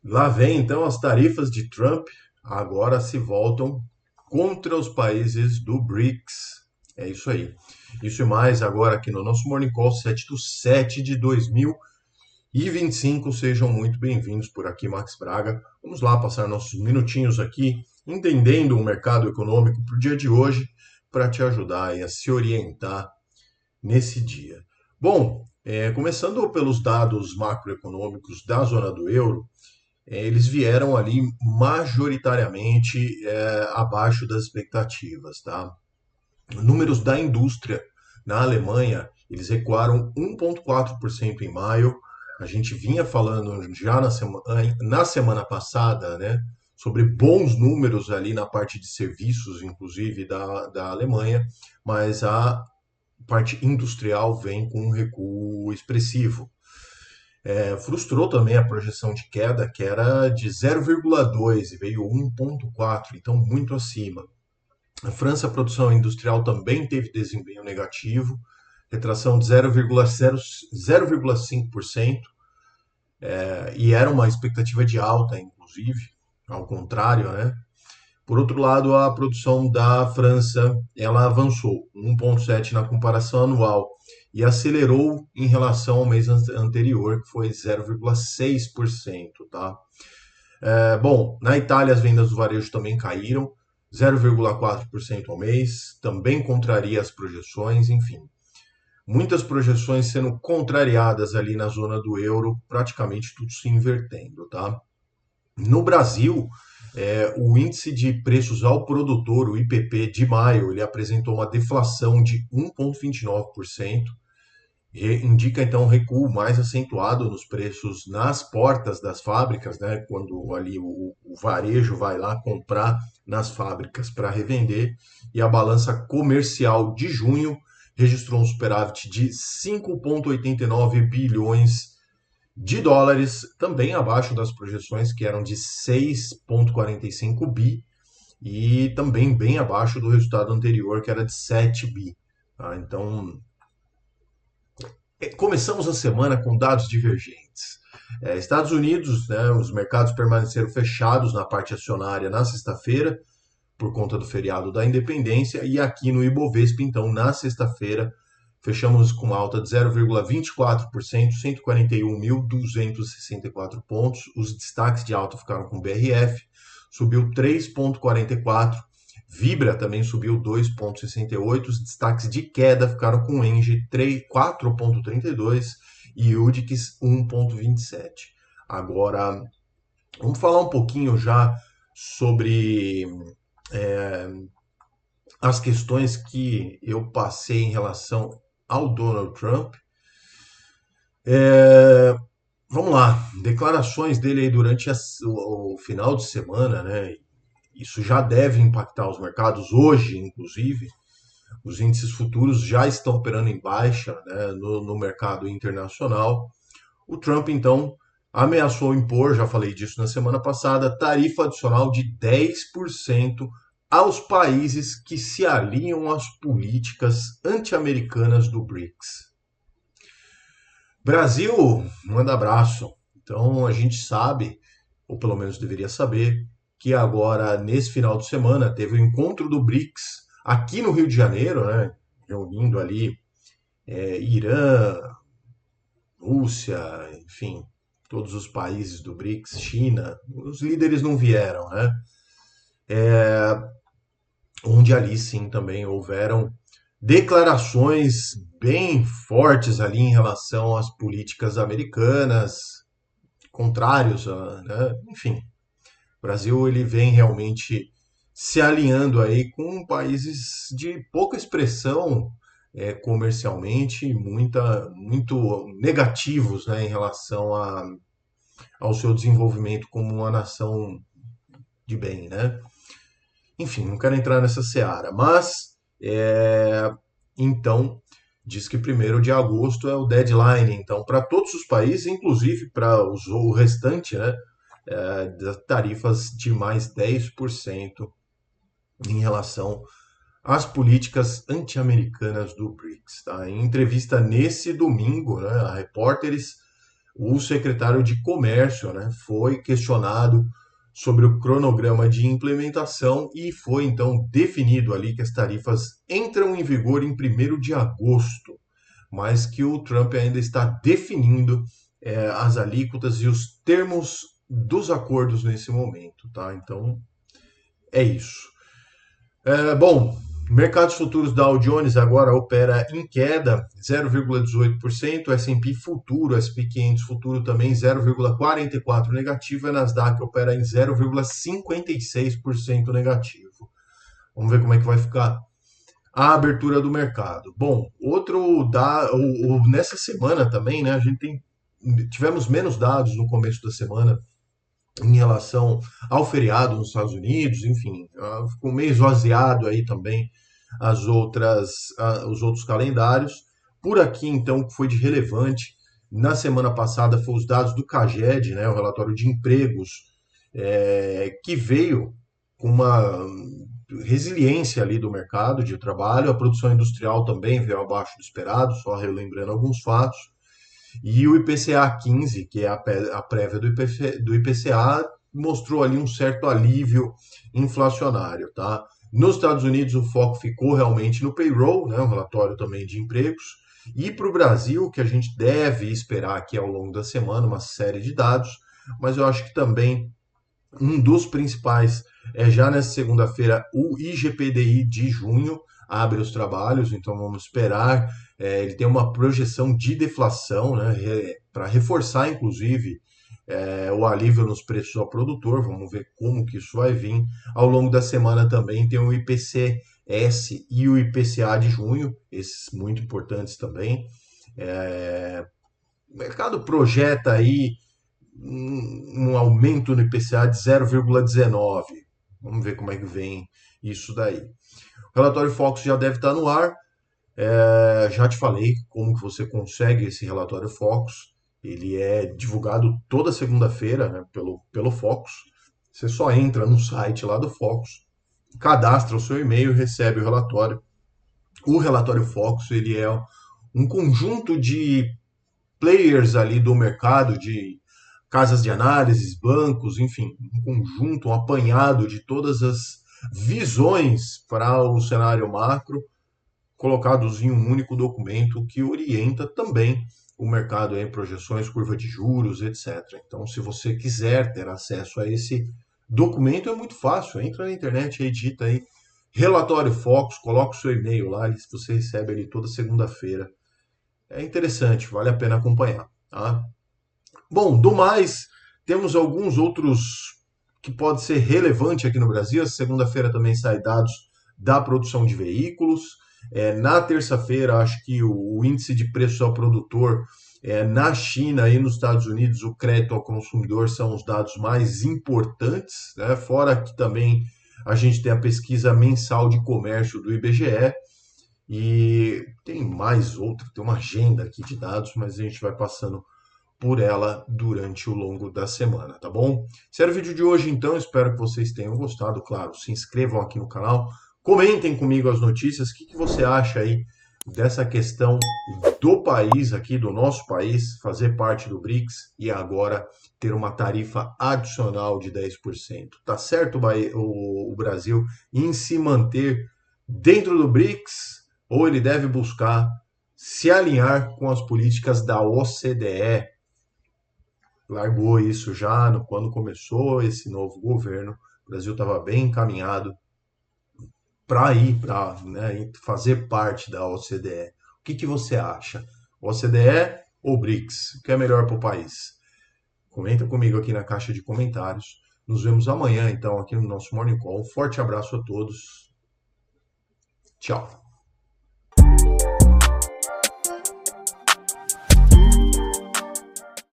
Lá vem então as tarifas de Trump, agora se voltam contra os países do BRICS. É isso aí. Isso e mais agora aqui no nosso Morning Call 7/7 de 2025. Sejam muito bem-vindos por aqui, Max Braga. Vamos lá passar nossos minutinhos aqui, entendendo o mercado econômico para o dia de hoje, para te ajudar aí a se orientar nesse dia. Bom, começando pelos dados macroeconômicos da zona do euro, eles vieram ali majoritariamente abaixo das expectativas, tá? Números da indústria na Alemanha, eles recuaram 1,4% em maio. A gente vinha falando já na semana passada, né, sobre bons números ali na parte de serviços, inclusive da Alemanha, mas a parte industrial vem com um recuo expressivo. Frustrou também a projeção de queda, que era de 0,2 e veio 1,4, então muito acima. Na França, a produção industrial também teve desempenho negativo, retração de 0,5%, e era uma expectativa de alta, inclusive, ao contrário, né? Por outro lado, a produção da França, ela avançou 1,7 na comparação anual e acelerou em relação ao mês anterior, que foi 0,6%, tá? Bom, na Itália as vendas do varejo também caíram 0,4% ao mês, também contraria as projeções, enfim. Muitas projeções sendo contrariadas ali na zona do euro, praticamente tudo se invertendo, tá? No Brasil, o índice de preços ao produtor, o IPP de maio, ele apresentou uma deflação de 1,29%, indica então um recuo mais acentuado nos preços nas portas das fábricas, né? Quando ali o varejo vai lá comprar nas fábricas para revender, e a balança comercial de junho registrou um superávit de 5,89 bilhões de dólares, também abaixo das projeções que eram de 6,45 bi, e também bem abaixo do resultado anterior que era de 7 bi. Tá? Então, começamos a semana com dados divergentes. Estados Unidos, né, os mercados permaneceram fechados na parte acionária na sexta-feira, por conta do feriado da Independência, e aqui no Ibovespa, então, na sexta-feira, fechamos com alta de 0,24%, 141.264 pontos. Os destaques de alta ficaram com BRF, subiu 3,44%. Vibra também subiu 2,68%. Os destaques de queda ficaram com Engie 4,32% e Udix 1,27%. Agora, vamos falar um pouquinho já sobre é, as questões que eu passei em relação ao Donald Trump. É, Vamos lá, declarações dele aí durante o final de semana, né? Isso já deve impactar os mercados hoje, inclusive. Os índices futuros já estão operando em baixa, né, no mercado internacional. O Trump, então, ameaçou impor, já falei disso na semana passada, tarifa adicional de 10% aos países que se alinham às políticas anti-americanas do BRICS. Brasil, manda abraço. Então, a gente sabe, ou pelo menos deveria saber, que agora, nesse final de semana, teve o encontro do BRICS aqui no Rio de Janeiro, né, reunindo ali Irã, Rússia, enfim, todos os países do BRICS, China, os líderes não vieram, né? Onde ali sim também houveram declarações bem fortes ali em relação às políticas americanas, contrários, né? Enfim, o Brasil ele vem realmente se alinhando aí com países de pouca expressão comercialmente, muito negativos, né, em relação ao seu desenvolvimento como uma nação de bem, né? Enfim, não quero entrar nessa seara, mas então diz que 1º de agosto é o deadline, então para todos os países, inclusive para o restante, né, das tarifas de mais 10% em relação às políticas anti-americanas do BRICS. Tá? Em entrevista nesse domingo, né, a repórteres, o secretário de Comércio, né, foi questionado sobre o cronograma de implementação e foi então definido ali que as tarifas entram em vigor em 1º de agosto, mas que o Trump ainda está definindo as alíquotas e os termos dos acordos nesse momento, tá? Então é isso. Bom, mercados futuros Dow Jones agora opera em queda 0,18%, S&P futuro, S&P 500 futuro também 0,44% negativo, e a Nasdaq opera em 0,56% negativo. Vamos ver como é que vai ficar a abertura do mercado. Bom, nessa semana também, né, tivemos menos dados no começo da semana em relação ao feriado nos Estados Unidos, enfim, ficou meio esvaziado aí também os outros calendários. Por aqui, então, o que foi de relevante na semana passada foi os dados do CAGED, né, o relatório de empregos, que veio com uma resiliência ali do mercado de trabalho. A produção industrial também veio abaixo do esperado, só relembrando alguns fatos. E o IPCA 15, que é a prévia do IPCA, mostrou ali um certo alívio inflacionário, tá? Nos Estados Unidos, o foco ficou realmente no payroll, né, um relatório também de empregos. E para o Brasil, que a gente deve esperar aqui ao longo da semana, uma série de dados, mas eu acho que também um dos principais é já nessa segunda-feira o IGPDI de junho abre os trabalhos, então vamos esperar. Ele tem uma projeção de deflação, né, para reforçar, inclusive, o alívio nos preços ao produtor. Vamos ver como que isso vai vir. Ao longo da semana também tem o IPCS e o IPCA de junho, esses muito importantes também. O mercado projeta aí um aumento no IPCA de 0,19. Vamos ver como é que vem isso daí. O relatório Focus já deve estar no ar. Já te falei como que você consegue esse relatório Focus. Ele é divulgado toda segunda-feira, né, pelo Focus. Você só entra no site lá do Focus, cadastra o seu e-mail e recebe o relatório. O relatório Focus ele é um conjunto de players ali do mercado, de casas de análises, bancos, enfim, um conjunto, um apanhado de todas as visões para o cenário macro, colocados em um único documento que orienta também o mercado em projeções, curva de juros, etc. Então, se você quiser ter acesso a esse documento, é muito fácil. Entra na internet e digita aí Relatório Focus, coloca o seu e-mail lá e você recebe ele toda segunda-feira. É interessante, vale a pena acompanhar, tá? Bom, do mais, temos alguns outros que pode ser relevante aqui no Brasil. Essa segunda-feira também sai dados da produção de veículos. Na terça-feira, acho que o índice de preços ao produtor na China e nos Estados Unidos, o crédito ao consumidor são os dados mais importantes, né? Fora que também a gente tem a pesquisa mensal de comércio do IBGE e tem mais outra, tem uma agenda aqui de dados, mas a gente vai passando por ela durante o longo da semana, tá bom? Esse era o vídeo de hoje, então. Espero que vocês tenham gostado. Claro, se inscrevam aqui no canal, comentem comigo as notícias. O que você acha aí dessa questão do país aqui, do nosso país, fazer parte do BRICS e agora ter uma tarifa adicional de 10%? Tá certo o Brasil em se manter dentro do BRICS ou ele deve buscar se alinhar com as políticas da OCDE? Largou isso já quando começou esse novo governo. O Brasil estava bem encaminhado para ir para, né, fazer parte da OCDE. O que você acha? OCDE ou BRICS? O que é melhor para o país? Comenta comigo aqui na caixa de comentários. Nos vemos amanhã, então, aqui no nosso Morning Call. Um forte abraço a todos. Tchau.